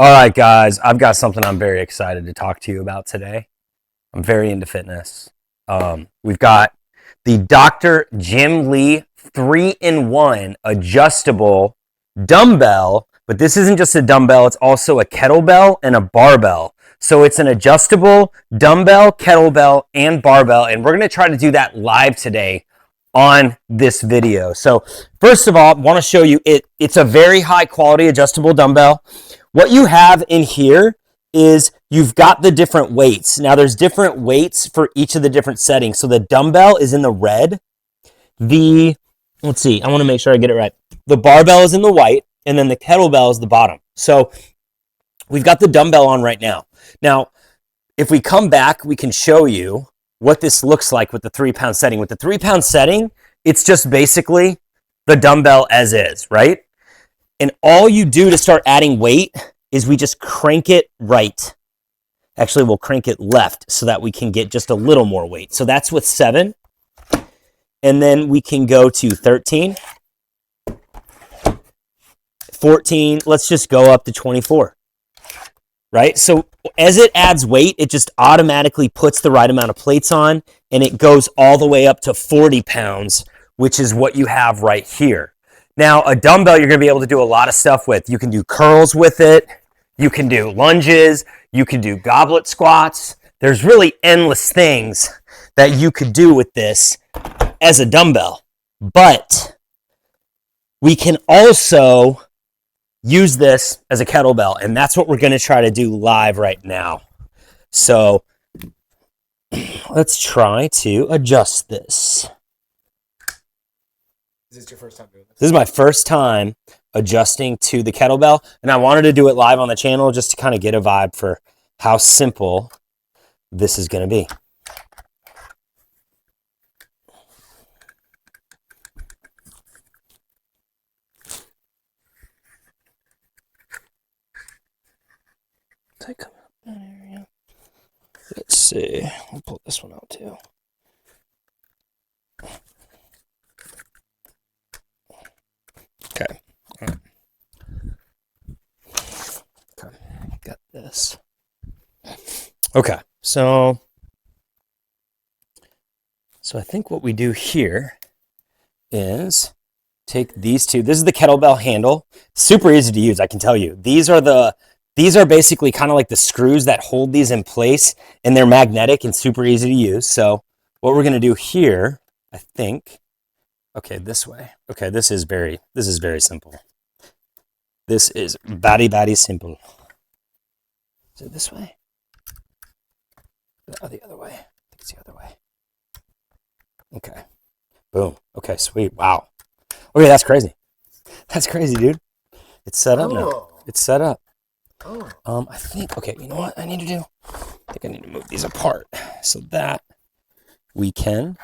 All right, guys, I've got something I'm very excited to talk to you about today. I'm very into fitness. We've got the DR.GYMLEE 3-in-1 adjustable dumbbell, but this isn't just a dumbbell, it's also a kettlebell and a barbell. So it's an adjustable dumbbell, kettlebell, and barbell, and we're going to try to do that live today on this video. So first of all, I want to show you it's a very high quality adjustable dumbbell. What you have in here is you've got the different weights. Now there's different weights for each of the different settings. So the dumbbell is in the red. Let's see, I want to make sure I get it right. The barbell is in the white, and then the kettlebell is the bottom. So we've got the dumbbell on right now. Now, if we come back, we can show you what this looks like with the 3-pound setting. With the 3-pound setting, it's just basically the dumbbell as is, right? And all you do to start adding weight is we just crank it right. Actually, we'll crank it left so that we can get just a little more weight. So that's with 7. And then we can go to 13, 14. Let's just go up to 24, right? So as it adds weight, it just automatically puts the right amount of plates on, and it goes all the way up to 40 pounds, which is what you have right here. Now, a dumbbell, you're going to be able to do a lot of stuff with. You can do curls with it. You can do lunges. You can do goblet squats. There's really endless things that you could do with this as a dumbbell. But we can also use this as a kettlebell, and that's what we're going to try to do live right now. So let's try to adjust this. Is this your first time doing this? This is my first time adjusting to the kettlebell, and I wanted to do it live on the channel just to kind of get a vibe for how simple this is going to be. Let's see. I'll pull this one out too. Okay. All right. Okay. Got this. Okay. So I think what we do here is take these two. This is the kettlebell handle. Super easy to use, I can tell you. These are basically kind of like the screws that hold these in place, and they're magnetic and super easy to use. So what we're going to do here, I think, okay, this way. Okay, this is very simple. This is very simple. Is it this way? Or the other way? I think it's the other way. Okay. Boom. Okay, sweet. Wow. Okay, that's crazy. That's crazy, dude. It's set up now. It's set up. I think, okay, you know what I need to do? I think I need to move these apart so that we can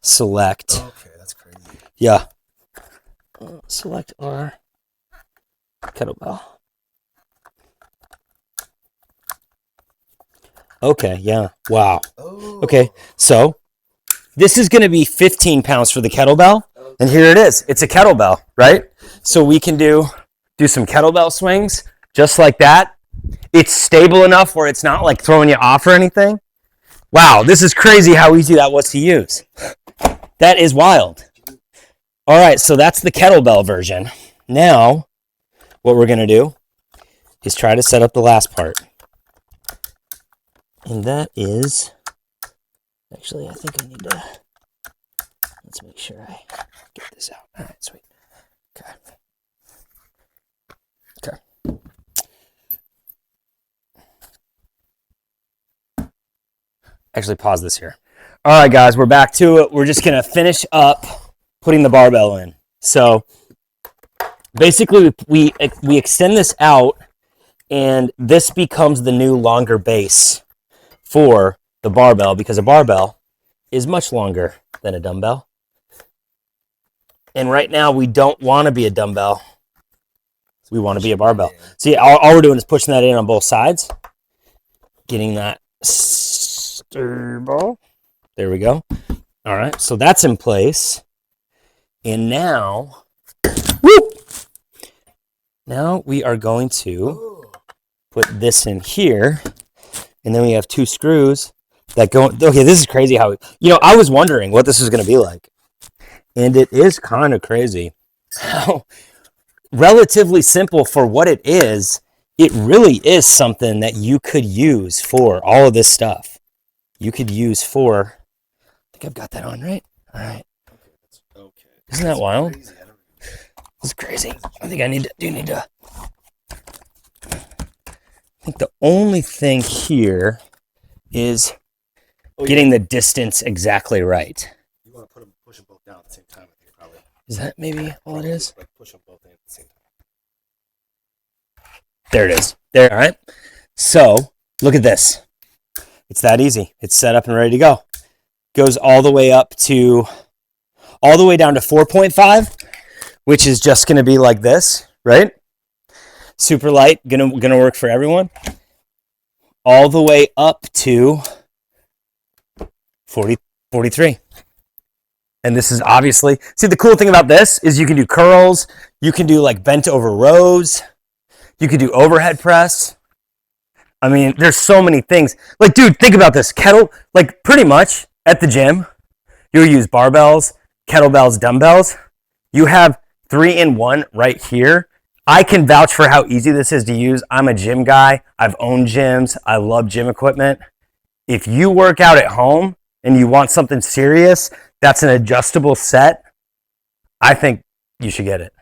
select. Okay, that's crazy. Yeah. Select our kettlebell. Okay, yeah. Wow. Oh. Okay, so this is going to be 15 pounds for the kettlebell, and here it is. It's a kettlebell, right? So we can do some kettlebell swings just like that. It's stable enough where it's not like throwing you off or anything. Wow, this is crazy how easy that was to use. That is wild. All right, so that's the kettlebell version. Now, what we're going to do is try to set up the last part. And that is, actually, I think I need to, let's make sure I get this out. All right, sweet. Okay. Okay. Actually, pause this here. All right, guys, we're back to it. We're just going to finish up putting the barbell in. So basically, we extend this out, and this becomes the new longer base for the barbell, because a barbell is much longer than a dumbbell. And right now, we don't want to be a dumbbell. We want to be a barbell. See, all we're doing is pushing that in on both sides, getting that stable. There we go. All right, so that's in place. And now, whoop! Now we are going to put this in here, and then we have 2 screws that go. Okay, this is crazy how, I was wondering what this was going to be like, and it is kind of crazy how relatively simple for what it is. It really is something that you could use for all of this stuff. You could use for, I think I've got that on right. All right. Okay. Isn't that wild? This is crazy. I think I need to. I think the only thing here is getting the distance exactly right. You want to push them both down at the same time, I think, probably. Is that maybe all it is? Like push them both in at the same time. There it is. There, all right. So look at this. It's that easy. It's set up and ready to go. Goes all the way down to 4.5, which is just going to be like this, right? Super light, gonna work for everyone. All the way up to 43. And this is obviously, see, the cool thing about this is you can do curls, you can do like bent over rows, you can do overhead press. I mean, there's so many things. Like, dude, think about this. Like pretty much at the gym, you'll use barbells, kettlebells, dumbbells. You have 3-in-1 right here. I can vouch for how easy this is to use. I'm a gym guy. I've owned gyms. I love gym equipment. If you work out at home and you want something serious, that's an adjustable set, I think you should get it.